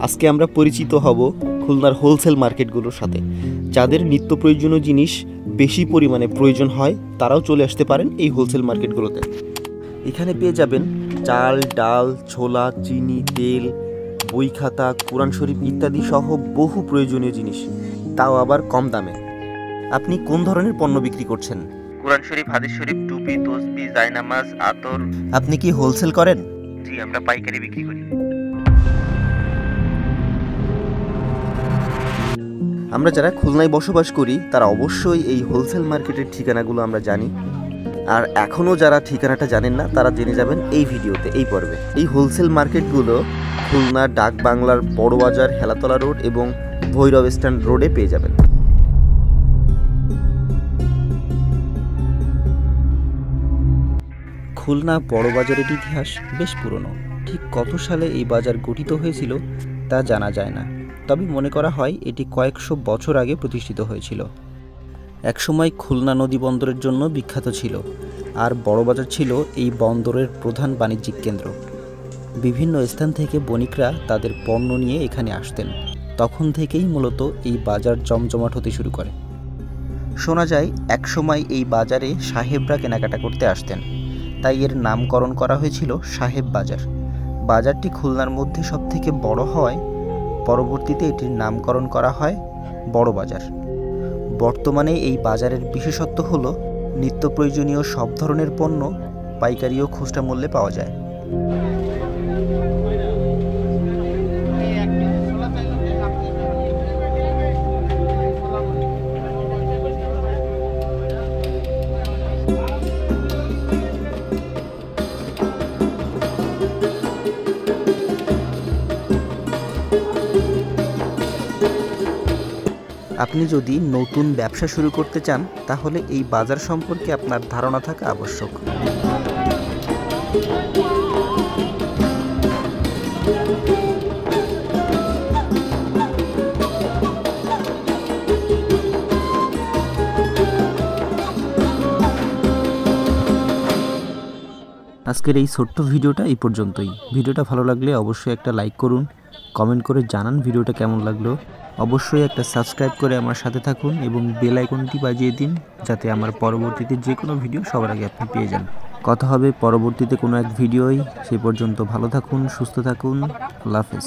আজকে আমরা পরিচিত হব খুলনার হোলসেল মার্কেটগুলোর সাথে। যাদের নিত্য প্রয়োজনীয় জিনিস বেশি পরিমাণে প্রয়োজন হয় তারাও চলে আসতে পারেন এই হোলসেল মার্কেটগুলোতে। এখানে পেয়ে যাবেন চাল, ডাল, ছোলা, চিনি, তেল, বই খাতা, কোরআন শরীফ ইত্যাদি সহ বহু প্রয়োজনীয় জিনিস, তাও আবার কম দামে। আপনি কোন ধরনের পণ্য বিক্রি করছেন? কোরআন শরীফ, হাদিস শরীফ, টুপি, তসবিহ, জায়নামাজ, আতর। আপনি কি হোলসেল করেন? জি, আমরা পাইকারি বিক্রি করি। আমরা যারা খুলনায় বসবাস করি তারা অবশ্যই এই হোলসেল মার্কেটের ঠিকানাগুলো আমরা জানি, আর এখনও যারা ঠিকানাটা জানেন না তারা জেনে যাবেন এই ভিডিওতে, এই পর্বে। এই হোলসেল মার্কেটগুলো খুলনা ডাক বাংলার বড়বাজার, হেলাতলা রোড এবং ভৈরব স্ট্যান্ড রোডে পেয়ে যাবেন। খুলনা বড়বাজারের ইতিহাস বেশ পুরনো। ঠিক কত সালে এই বাজার গঠিত হয়েছিল তা জানা যায় না, তবে মনে করা হয় এটি কয়েকশো বছর আগে প্রতিষ্ঠিত হয়েছিল। একসময় খুলনা নদী বন্দরের জন্য বিখ্যাত ছিল, আর বড়বাজার ছিল এই বন্দরের প্রধান বাণিজ্যিক কেন্দ্র। বিভিন্ন স্থান থেকে বণিকরা তাদের পণ্য নিয়ে এখানে আসতেন। তখন থেকেই মূলত এই বাজার জমজমাট হতে শুরু করে। শোনা যায় একসময় এই বাজারে সাহেবরা কেনাকাটা করতে আসতেন, তাই এর নামকরণ করা হয়েছিল সাহেব বাজার। বাজারটি খুলনার মধ্যে সবথেকে বড় হয়, পরবর্তীতে এটির নামকরণ করা হয় বড় বাজার। বর্তমানে এই বাজারের বিশেষত্ব হলো নিত্য প্রয়োজনীয় সব ধরনের পণ্য পাইকারি ও খুচরা মূল্যে পাওয়া যায়। আপনি যদি নতুন ব্যবসা শুরু করতে চান তাহলে এই বাজার সম্পর্কে আপনার ধারণা থাকা আবশ্যক। আজকের এই ছোট্ট ভিডিওটা এই পর্যন্তই। ভিডিওটা ভালো লাগলে অবশ্যই একটা লাইক করুন, কমেন্ট করে জানান ভিডিওটা কেমন লাগলো। অবশ্যই একটা সাবস্ক্রাইব করে আমার সাথে থাকুন এবং বেল আইকনটি বাজিয়ে দিন, যাতে আমার পরবর্তীতে যে কোনো ভিডিও সবার আগে আপনি পেয়ে যান। কথা হবে পরবর্তীতে কোনো এক ভিডিওয়। সেই পর্যন্ত ভালো থাকুন, সুস্থ থাকুন। আল্লাহ হাফেজ।